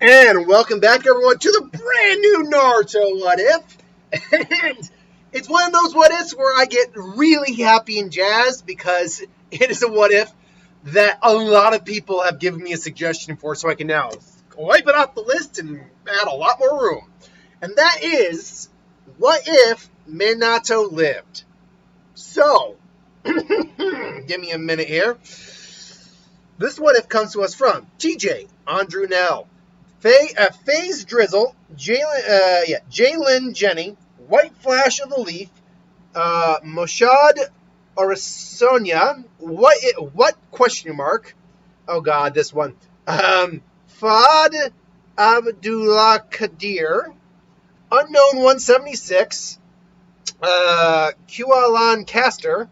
And welcome back, everyone, to the brand new Naruto What If. And it's one of those what ifs where I get really happy and jazzed because it is a what if that a lot of people have given me a suggestion for, so I can now wipe it off the list and add a lot more room. And that is, what if Minato lived? So, give me a minute here. This what if comes to us from TJ, Andrew Nell, FaZe Drizzle, Jalen Jenny, White Flash of the Leaf, Moshad Orasonia, what question mark? Oh God, this one. Fad Abdullah Kadir, Unknown 176, Qalan Caster,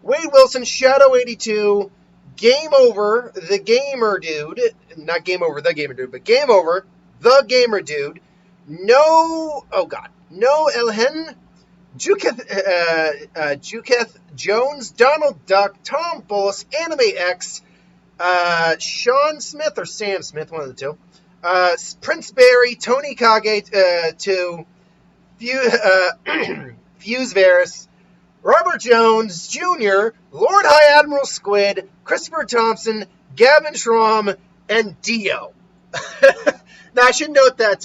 Wade Wilson, Shadow 82, Game Over, the Gamer Dude, not Game Over, the Gamer Dude, but Game Over, the Gamer Dude, No Elhen, Juketh Jones, Donald Duck, Tom Bullis, Anime X, Sean Smith or Sam Smith, one of the two, Prince Barry, Tony Kage, Fuse Varus, Robert Jones Jr., Lord High Admiral Squid, Christopher Thompson, Gavin Schramm, and Dio. Now, I should note that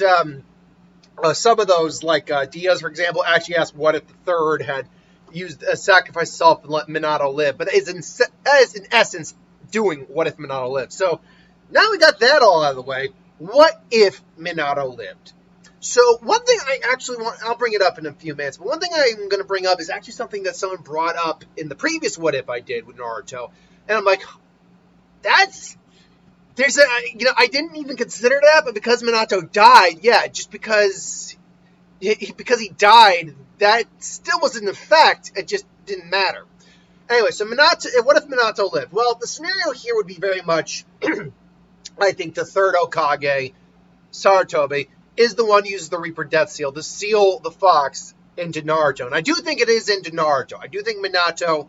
some of those, like Dio's, for example, actually asked what if the third had used sacrificed himself and let Minato live. But it is in essence doing what if Minato lived. So now we got that all out of the way. What if Minato lived? So one thing I actually want, I'll bring it up in a few minutes, but one thing I'm going to bring up is actually something that someone brought up in the previous What If I did with Naruto. And I'm like, I didn't even consider that, but because Minato died, yeah, just because he died, that still was an effect, it just didn't matter. Anyway, so what if Minato lived? Well, the scenario here would be very much, I think, the third Hokage, Sarutobi, is the one who uses the Reaper Death Seal to seal the fox into Naruto. And I do think it is into Naruto. I do think Minato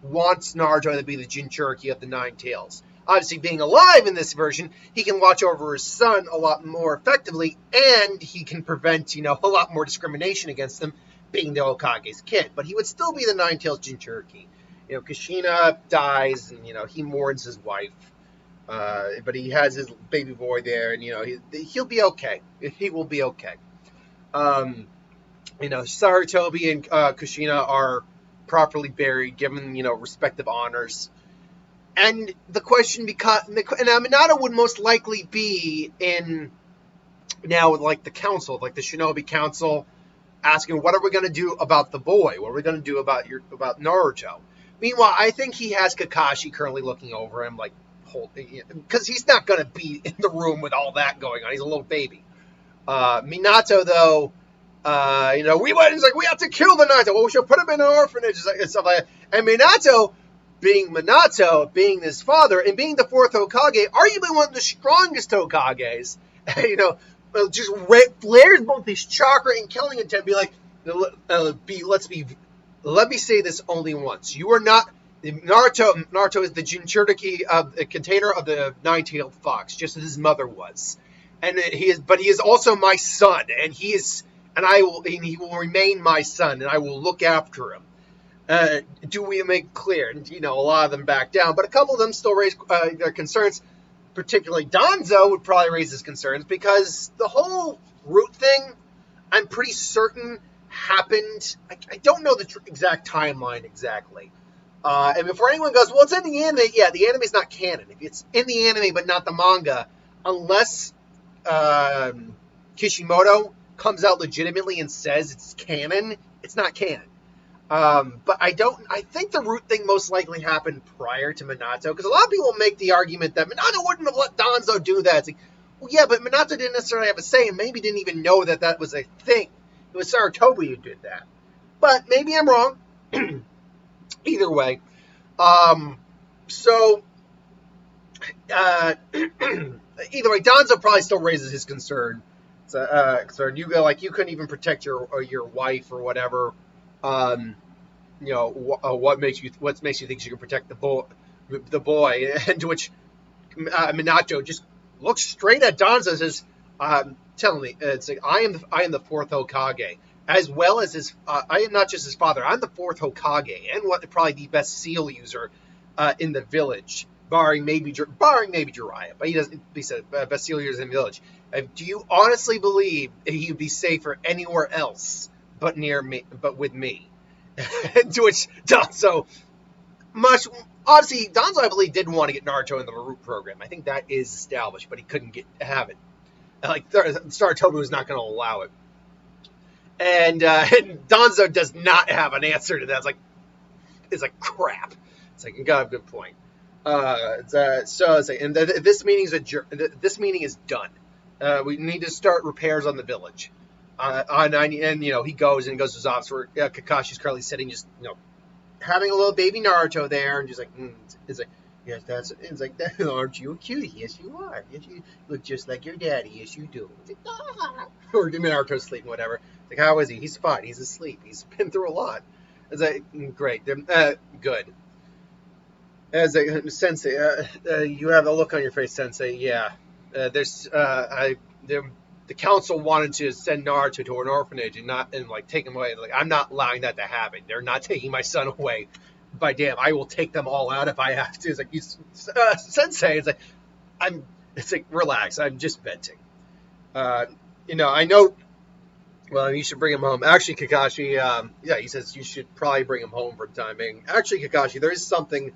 wants Naruto to be the Jinchuriki of the Nine Tails. Obviously, being alive in this version, he can watch over his son a lot more effectively, and he can prevent, a lot more discrimination against him, being the Hokage's kid. But he would still be the Nine Tails Jinchuriki. Kushina dies, and, he mourns his wife. But he has his baby boy there, and he'll be okay. He will be okay. Sarutobi and Kushina are properly buried, given respective honors. And the question becomes, Minato would most likely be in now like the council, like the Shinobi Council, asking, what are we going to do about the boy? What are we going to do about Naruto? Meanwhile, I think he has Kakashi currently looking over him, like, because he's not going to be in the room with all that going on. He's a little baby. Minato, though, we went and like, we have to kill the Naruto. Well, we should put him in an orphanage and stuff like that. And Minato, being his father, and being the fourth Hokage, arguably one of the strongest Hokages, just flares both his chakra and killing intent, be like, let me say this only once. You are not... Naruto is the Jinchuriki of the container of the nine-tailed fox, just as his mother was, and he is also my son, and he will remain my son, and I will look after him. Do we make clear? And a lot of them back down, but a couple of them still raise their concerns. Particularly Danzo would probably raise his concerns because the whole root thing, I'm pretty certain happened. I don't know the exact timeline exactly. And before anyone goes, well, it's in the anime. Yeah, the anime's not canon. If it's in the anime but not the manga, unless Kishimoto comes out legitimately and says it's canon, it's not canon. But I think the root thing most likely happened prior to Minato, because a lot of people make the argument that Minato wouldn't have let Danzo do that. It's like, well, yeah, but Minato didn't necessarily have a say, and maybe didn't even know that was a thing. It was Sarutobi who did that. But maybe I'm wrong. Either way, either way, Danzo probably still raises his concern. You couldn't even protect your wife or whatever. What makes you think you can protect the boy? And to which Minato just looks straight at Danzo and says, Tell me, it's like I am the fourth Hokage, as well as his. I am not just his father. I'm the fourth Hokage, and what probably the best seal user in the village, barring maybe Jiraiya, but he doesn't. He said best seal user in the village. Do you honestly believe he'd be safer anywhere else but near me, but with me? To which Danzo, much obviously, Danzo I believe didn't want to get Naruto in the root program. I think that is established, but he couldn't have it. Like Saratobi was not going to allow it, and Danzo does not have an answer to that. It's like crap. It's like you got a good point. So it's like, and this meeting is done. We need to start repairs on the village. And he goes to his office where Kakashi's currently sitting, just having a little baby Naruto there, and just like it's like. Yes, it's like that. Aren't you a cutie? Yes, you are. Yes, you look just like your daddy. Yes, you do. It's like, ah. Or Naruto's sleeping, whatever. It's like, how is he? He's fine. He's asleep. He's been through a lot. It's like, great. Good. As a sensei, you have a look on your face, sensei. Yeah. The council wanted to send Naruto to an orphanage and take him away. Like, I'm not allowing that to happen. They're not taking my son away. By damn, I will take them all out if I have to. It's like, sensei. It's like, relax. I'm just venting. I know. Well, you should bring him home. Actually, Kakashi. He says you should probably bring him home for the time being. Actually, Kakashi, there is something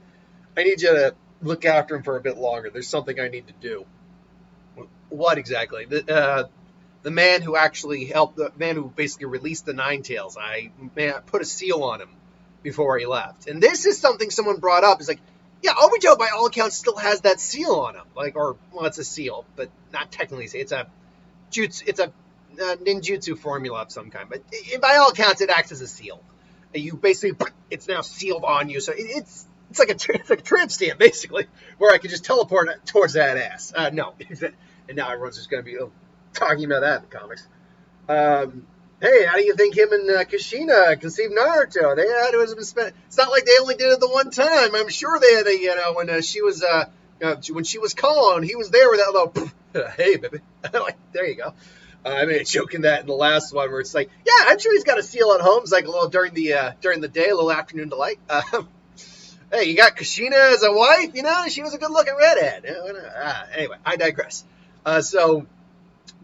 I need you to look after him for a bit longer. There's something I need to do. What exactly? The man who actually helped, the man who basically released the Nine Tails. I put a seal on him before he left. And this is something someone brought up. It's like, yeah, Obito, by all accounts, still has that seal on him. It's a seal, but not technically. It's a ninjutsu formula of some kind. But by all accounts, it acts as a seal. You basically, it's now sealed on you. So it's like a tramp stamp, basically, where I can just teleport towards that ass. No. And now everyone's just going to be talking about that in the comics. Hey, how do you think him and Kushina conceived Naruto? They had to spent. It's not like they only did it the one time. I'm sure they had when she was when she was calling, he was there with that little hey baby. There you go. I made a joke in that in the last one where it's like, yeah, I'm sure he's got a seal at home. It's like a little during the day, a little afternoon delight. Hey, you got Kushina as a wife? She was a good looking redhead. Anyway, I digress.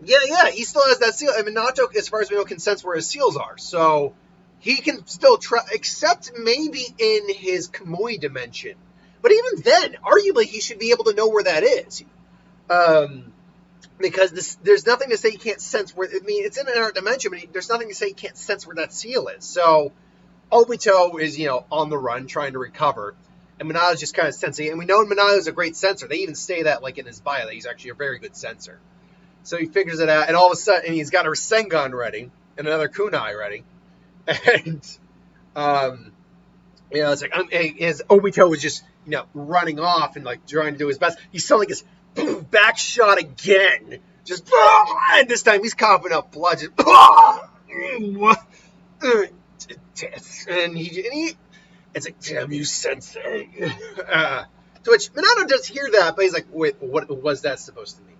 Yeah, he still has that seal. I mean, Minato, as far as we know, can sense where his seals are. So he can still except maybe in his Kamui dimension. But even then, arguably, he should be able to know where that is. Because there's nothing to say he can't sense where. I mean, it's in another dimension, but there's nothing to say he can't sense where that seal is. So Obito is, on the run, trying to recover. And Minato's just kind of sensing it. And we know Minato's a great sensor. They even say that, in his bio, that he's actually a very good sensor. So he figures it out, and all of a sudden, he's got a Rasengan ready, and another kunai ready. And, it's like, as Obito was just, running off and, trying to do his best, he suddenly gets back shot again. Just, and this time he's coughing up blood. Just, and he it's like, damn you, sensei. To which Minato does hear that, but he's like, wait, what was that supposed to mean?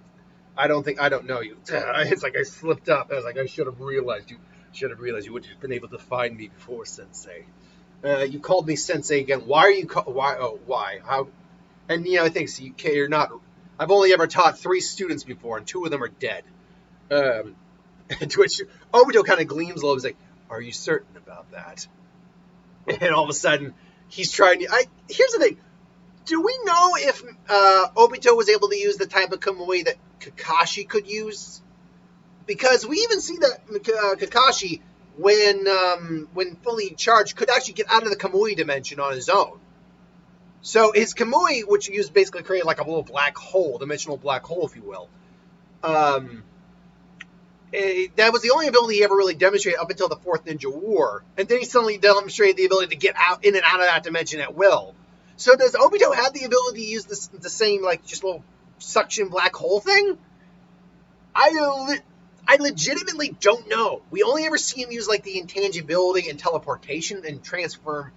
I don't know you. It's like I slipped up. I was like, I should have realized you. You would have been able to find me before, sensei. You called me sensei again. Why are you? Why? Oh, why? How? And I think so. You're not. I've only ever taught 3 students before, and 2 of them are dead. To which Obito kind of gleams a little. He's like, "Are you certain about that?" And all of a sudden, he's trying to. Here's the thing. Do we know if Obito was able to use the type of Kamui that Kakashi could use? Because we even see that Kakashi, when fully charged, could actually get out of the Kamui dimension on his own. So his Kamui, which used basically created like a little black hole, dimensional black hole, if you will, that was the only ability he ever really demonstrated up until the 4th Ninja War. And then he suddenly demonstrated the ability to get out in and out of that dimension at will. So does Obito have the ability to use the same, just little suction black hole thing? I legitimately don't know. We only ever see him use, the intangibility and teleportation and transference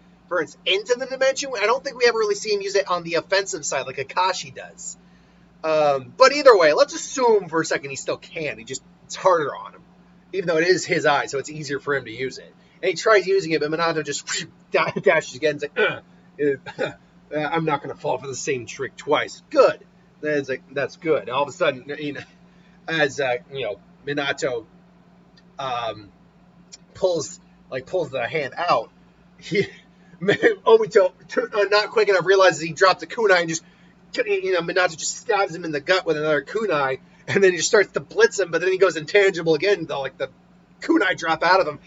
into the dimension. I don't think we ever really see him use it on the offensive side like Kakashi does. But either way, let's assume for a second he still can. It's harder on him, even though it is his eye, so it's easier for him to use it. And he tries using it, but Minato just dashes again. It's like, I'm not going to fall for the same trick twice. Good. It's like, that's good. All of a sudden, as Minato pulls the hand out, Obito, not quick enough, realizes he dropped the kunai and just, Minato just stabs him in the gut with another kunai, and then he just starts to blitz him, but then he goes intangible again, the kunai drop out of him.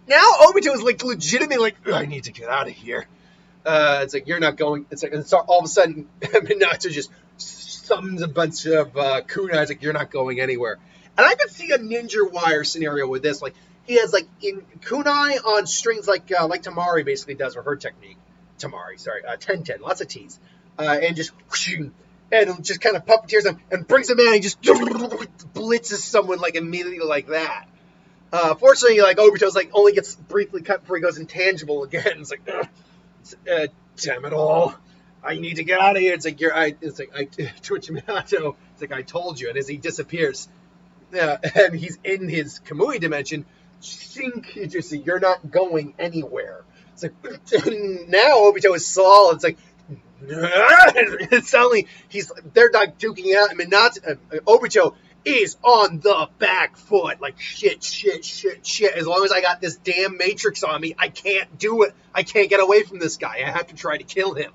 Now Obito is legitimately I need to get out of here. It's like, you're not going. It's like, and so all of a sudden Minato just summons a bunch of kunai. It's like, you're not going anywhere. And I could see a ninja wire scenario with this. Like, he has in kunai on strings like Tamari basically does with her technique. Ten, lots of T's. And just kind of puppeteers him and brings him in and just blitzes someone immediately like that. Fortunately, Obito's only gets briefly cut before he goes intangible again. It's like, damn it all! I need to get out of here. It's like I twitch Minato. It's like, I told you. And as he disappears, and he's in his Kamui dimension, you're not going anywhere. It's like, now Obito is solid. It's like, suddenly they're not duking out, and Obito is on the back foot. Shit. As long as I got this damn matrix on me, I can't do it. I can't get away from this guy. I have to try to kill him.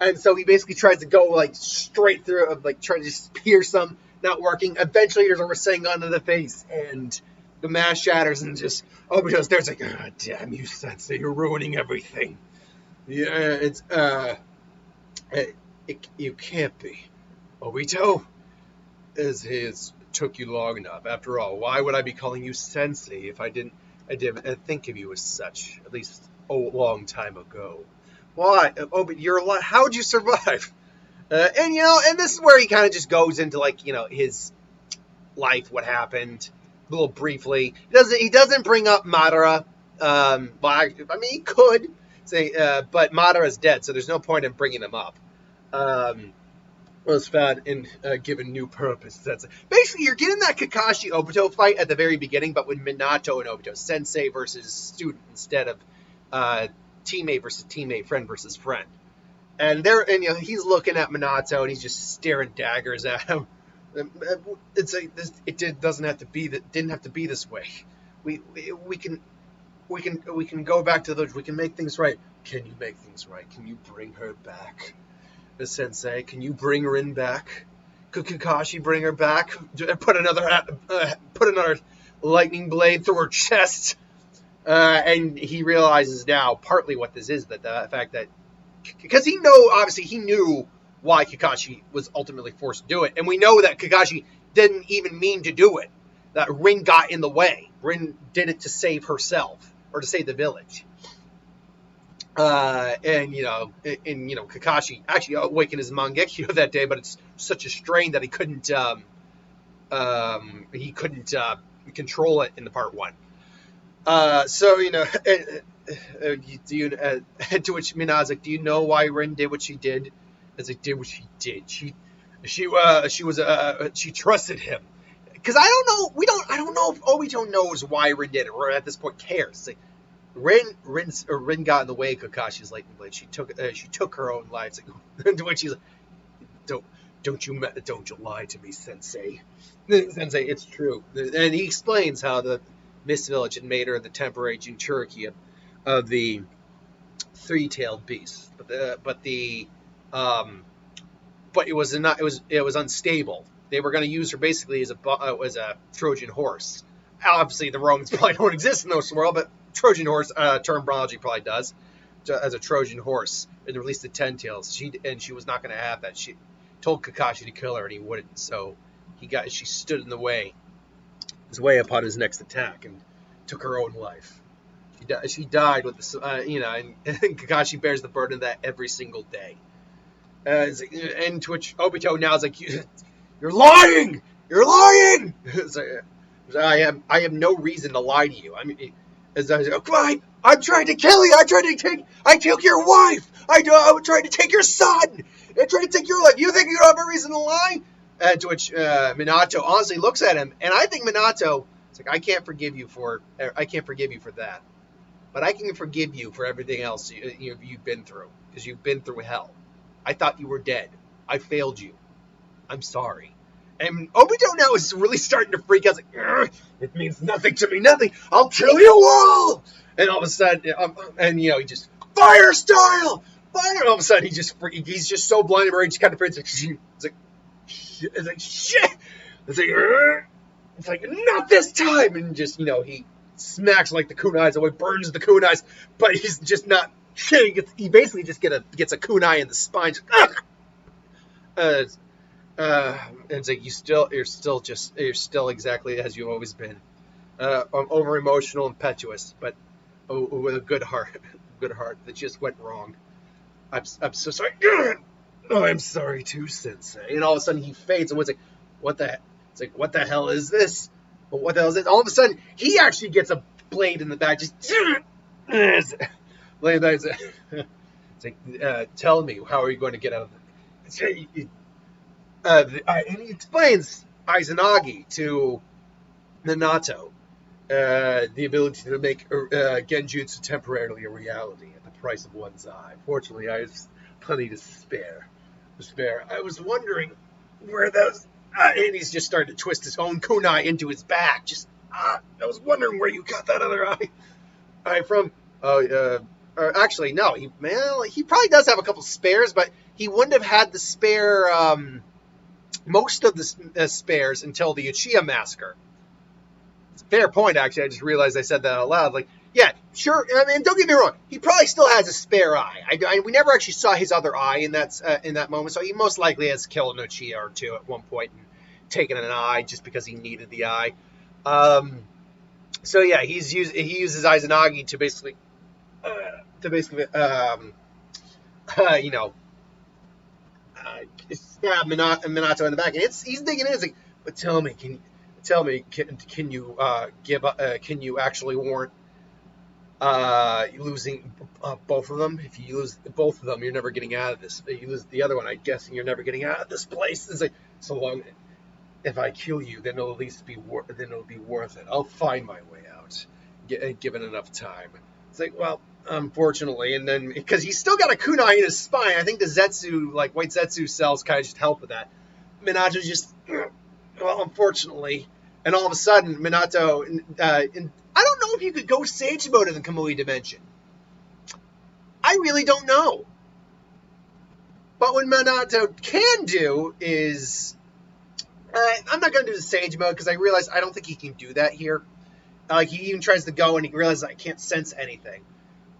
And so he basically tries to go straight through, trying to just pierce him, not working. Eventually there's a Rasengan to the face, and the mask shatters, and just Obito's there. It's like, God damn you, Sensei, you're ruining everything. Yeah, you can't be. Obito? It took you long enough. After all, why would I be calling you Sensei if I didn't think of you as such, at least a long time ago? Why? But how'd you survive? And this is where he kind of just goes into his life, what happened, a little briefly. He doesn't bring up Madara. He could say, but Madara's dead, so there's no point in bringing him up. Was found and given new purpose. Basically, you're getting that Kakashi Obito fight at the very beginning, but with Minato and Obito, sensei versus student instead of teammate versus teammate, friend versus friend. And he's looking at Minato and he's just staring daggers at him. It's like this. Didn't have to be this way. We can go back to those. We can make things right. Can you make things right? Can you bring her back? The sensei, can you bring her back? Could Kakashi bring her back? Put another lightning blade through her chest. And he realizes now partly what this is, that the fact that because he knew why Kakashi was ultimately forced to do it, and we know that Kakashi didn't even mean to do it. That Rin got in the way. Rin did it to save herself or to save the village. Kakashi actually awakened his Mangekyo that day, but it's such a strain that he couldn't control it in the part one. To which Mina's like, do you know why Rin did what she did? As it did what she did. She trusted him. Because I don't know if Obito knows why Rin did it, or at this point cares. Like, Rin got in the way of Kakashi's lightning blade. She took her own life. Like, to which she's like, don't you lie to me, Sensei. Sensei, it's true. And he explains how the Mist Village had made her the temporary Jinchuriki of the three-tailed beast. But it was unstable. They were going to use her basically as a Trojan horse. Obviously, the Romans probably don't exist in this world, but Trojan horse terminology probably does, as a Trojan horse, and released the 10 tails. She was not going to have that. She told Kakashi to kill her, and he wouldn't. So she stood in the way, upon his next attack, and took her own life. She died with and Kakashi bears the burden of that every single day. And to which Obito now is like, you're lying! You're lying! I have no reason to lie to you. I mean, I'm trying to kill you. I took your wife. I tried to take your son. I tried to take your life. You think you don't have a reason to lie? To which Minato honestly looks at him, and I think Minato, it's like, I can't forgive you for that, but I can forgive you for everything else you've been through, because you've been through hell. I thought you were dead. I failed you. I'm sorry. And Obito now is really starting to freak out. It's like, it means nothing to me, nothing. I'll kill you all. And all of a sudden, he just, fire style, fire. And all of a sudden, he's just so blinded where he just kind of freaks. It's like, shit. It's like, not this time. And just, he smacks like the kunais away, burns the kunais, but he's just not kidding. He basically just gets a kunai in the spine. And it's like, you're still exactly as you've always been. Over emotional, impetuous, but with a good heart that just went wrong. I'm so sorry. Oh, I'm sorry too, Sensei. And all of a sudden he fades, and it's like, what the hell is this? What the hell is this? All of a sudden he actually gets a blade in the back, just blade in the back. It's like, tell me, how are you going to get out of it? And he explains Izanagi to Minato, the ability to make genjutsu temporarily a reality at the price of one's eye. Fortunately, I have plenty to spare. I was wondering where those... and he's just starting to twist his own kunai into his back. I was wondering where you got that other eye from. Actually, no. He probably does have a couple spares, but he wouldn't have had the spare... most of the spares until the Uchiha massacre. It's a fair point, actually. I just realized I said that out loud. Like, yeah, sure. I mean, don't get me wrong. He probably still has a spare eye. We never actually saw his other eye in that moment, so he most likely has killed an Uchiha or two at one point and taken an eye just because he needed the eye. So yeah, he uses Izanagi to basically stab Minato in the back, and he's digging in. It's like, but tell me, can you actually warrant losing both of them? If you lose both of them, you're never getting out of this. If you lose the other one, I'm guessing you're never getting out of this place. It's like, so long. If I kill you, then it'll at least be worth it. I'll find my way out, given enough time. It's like, well, unfortunately, and then because he's still got a kunai in his spine, I think the Zetsu, like white Zetsu cells, kind of just help with that. Minato just, well, unfortunately, and all of a sudden, Minato, I don't know if you could go Sage Mode in the Kamui dimension. I really don't know. But what Minato can do is, I'm not going to do the Sage Mode because I realize I don't think he can do that here. Like, he even tries to go and he realizes I can't sense anything.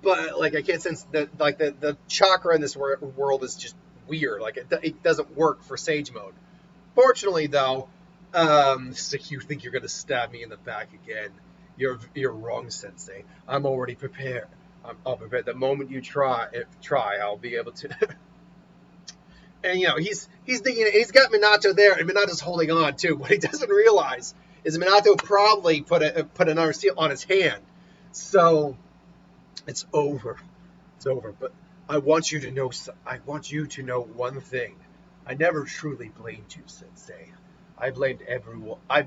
But, like, I can't sense the chakra in this world is just weird. Like, it doesn't work for Sage Mode. Fortunately, though, so you think you're going to stab me in the back again. You're wrong, Sensei. I'm already prepared. I'll prepare. The moment you try, I'll be able to. And, he's thinking, he's got Minato there, and Minato's holding on, too. What he doesn't realize is Minato probably put another seal on his hand. So, it's over. It's over. But I want you to know one thing. I never truly blamed you, Sensei. I blamed everyone. I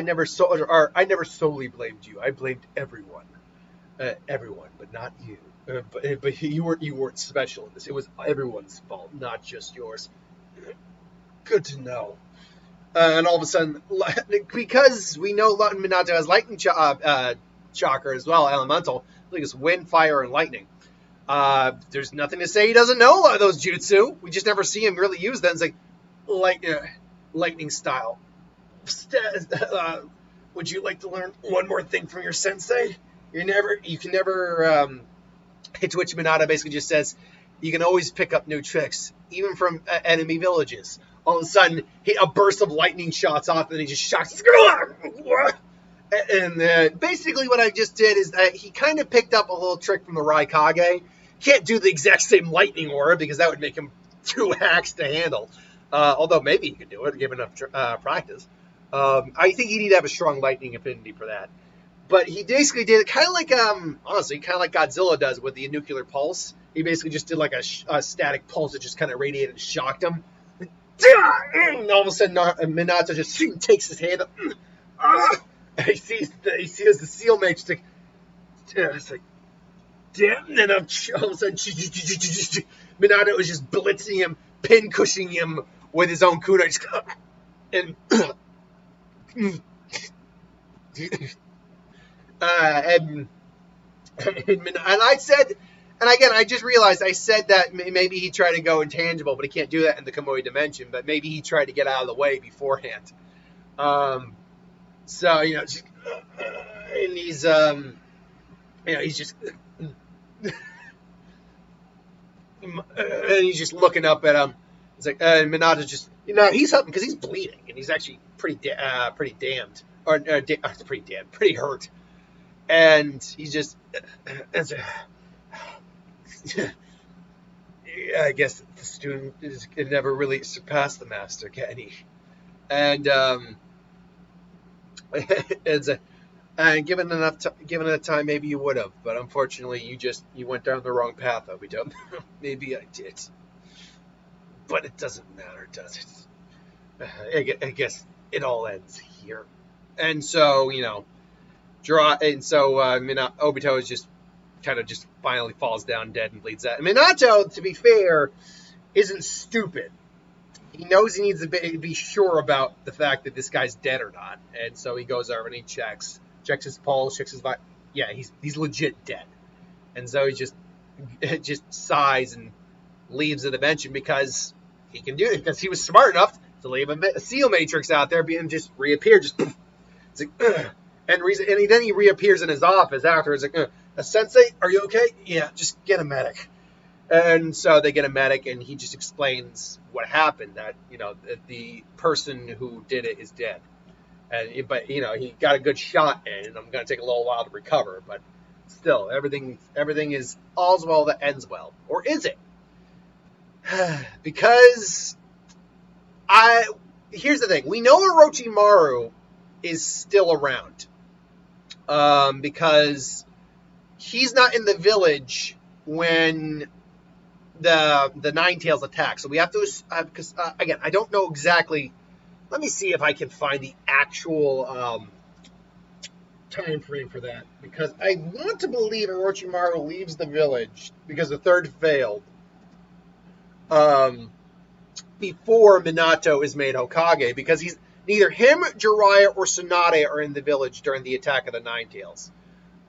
never solely blamed you. I blamed everyone. Everyone, but not you. But you weren't special in this. It was everyone's fault, not just yours. Good to know. And all of a sudden, because we know Minato has lightning chakra as well, elemental, like it's wind, fire, and lightning. There's nothing to say he doesn't know a lot of those jutsu. We just never see him really use them. It's like lightning style. Would you like to learn one more thing from your sensei? You can never. To which Minato basically just says, you can always pick up new tricks, even from enemy villages. All of a sudden, a burst of lightning shots off, and he just shocks. And basically what I just did is he kind of picked up a little trick from the Raikage. Can't do the exact same lightning aura, because that would make him too hacks to handle. Although maybe he could do it, given enough practice. I think you need to have a strong lightning affinity for that. But he basically did it kind of like, honestly, kind of like Godzilla does with the nuclear pulse. He basically just did like a static pulse that just kind of radiated and shocked him. And all of a sudden, Minato just takes his hand up. And he sees the seal mage stick. It's like, damn. And all of a sudden, Minato is just blitzing him, pin cushioning him with his own kunai. And and I said, and again, I just realized I said that maybe he tried to go intangible, but he can't do that in the Kamui dimension. But maybe he tried to get out of the way beforehand. So just, and he's he's just, and he's just looking up at him. It's like Minato's just, he's helping because he's bleeding, and he's actually pretty damned, or pretty hurt. And he's just, I guess the student can never really surpass the master, can he? And and given enough time, maybe you would have, but unfortunately, you went down the wrong path, Obito. Maybe I did, but it doesn't matter, does it? I guess it all ends here. And so Obito is just kind of just finally falls down dead and bleeds out. And Minato, to be fair, isn't stupid. He knows he needs to be sure about the fact that this guy's dead or not. And so he goes over and he checks his pulse, checks his vital. Yeah, he's legit dead. And so he just sighs and leaves the dimension because he can do it, because he was smart enough to leave a seal matrix out there, being just reappear, just poof. It's like, then he reappears in his office after. It's like, Sensei, are you okay? Yeah, just get a medic. And so they get a medic, and he just explains what happened, that, the person who did it is dead. But he got a good shot in, and I'm going to take a little while to recover. But still, everything is all's well that ends well. Or is it? Because here's the thing. We know Orochimaru is still around. Because he's not in the village when the Nine Tails attack. So we have to, because again, I don't know exactly. Let me see if I can find the actual time frame for that, because I want to believe Orochimaru leaves the village because the third failed before Minato is made Hokage, because he's neither him, Jiraiya, or Tsunade are in the village during the attack of the Nine Tails.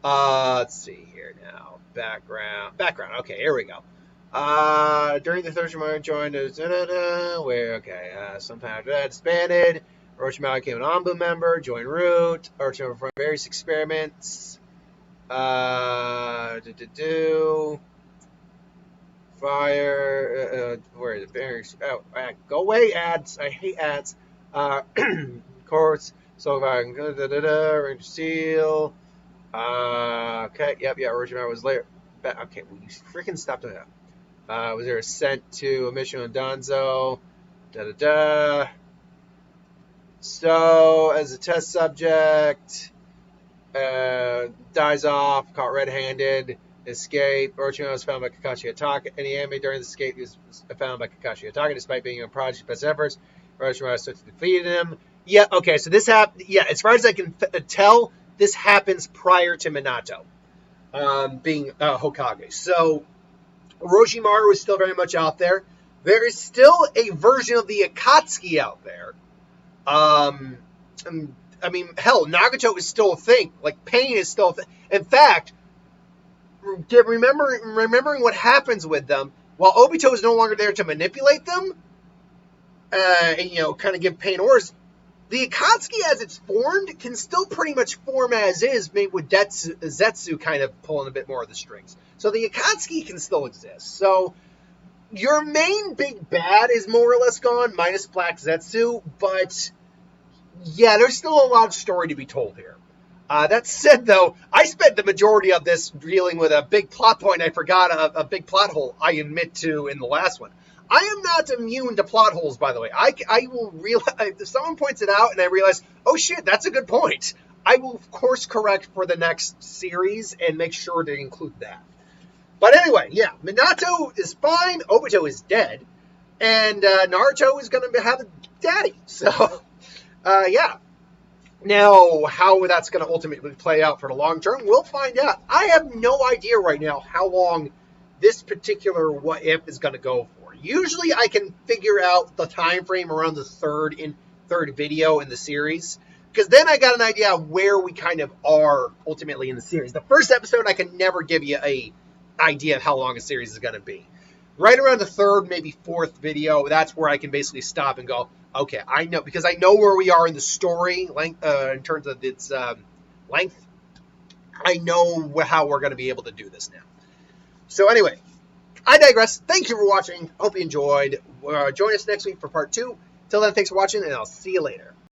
Let's see here now. Background. Okay, here we go. During the third Orochimaru joined sometime after that disbanded. Orochimaru became an Anbu member, joined Root. Orochimaru performed various experiments. Fire. Where is it? Go away, ads. I hate ads. Courts. So Ranger Seal. Okay. Yep. Yeah. Orochimaru was later. Okay. Will you freaking stop doing that? Was there sent to a mission on Danzo? So, as a test subject, dies off, caught red-handed, escape. Orochimaru was found by Kakashi Hatake. Any anime during the escape he was found by Kakashi Hatake, despite being on Prodigy's best efforts. Orochimaru starts to defeat him. Yeah, okay, so this happened. Yeah, as far as I can tell, this happens prior to Minato being Hokage. So, Orochimaru is still very much out there. There is still a version of the Akatsuki out there. I mean, hell, Nagato is still a thing. Like, pain is still a thing. In fact, remembering what happens with them, while Obito is no longer there to manipulate them, and, kind of give pain orders, the Akatsuki as it's formed can still pretty much form as is, maybe with Zetsu kind of pulling a bit more of the strings. So the Akatsuki can still exist. So your main big bad is more or less gone, minus Black Zetsu, but yeah, there's still a lot of story to be told here. That said, though, I spent the majority of this dealing with a big plot point. I forgot a big plot hole, I admit to, in the last one. I am not immune to plot holes, by the way. I will realize, if someone points it out and I realize, oh shit, that's a good point, I will, of course, correct for the next series and make sure to include that. But anyway, yeah, Minato is fine. Obito is dead. And Naruto is going to have a daddy. So, yeah. Now, how that's going to ultimately play out for the long term, we'll find out. I have no idea right now how long this particular what if is going to go for. Usually, I can figure out the time frame around the third video in the series, because then I got an idea of where we kind of are ultimately in the series. The first episode, I can never give you a idea of how long a series is going to be. Right around the third, maybe fourth video, that's where I can basically stop and go, okay, I know, because I know where we are in the story length, in terms of its length. I know how we're going to be able to do this now. So anyway, I digress. Thank you for watching. Hope you enjoyed. Join us next week for part 2. Till then, thanks for watching, and I'll see you later.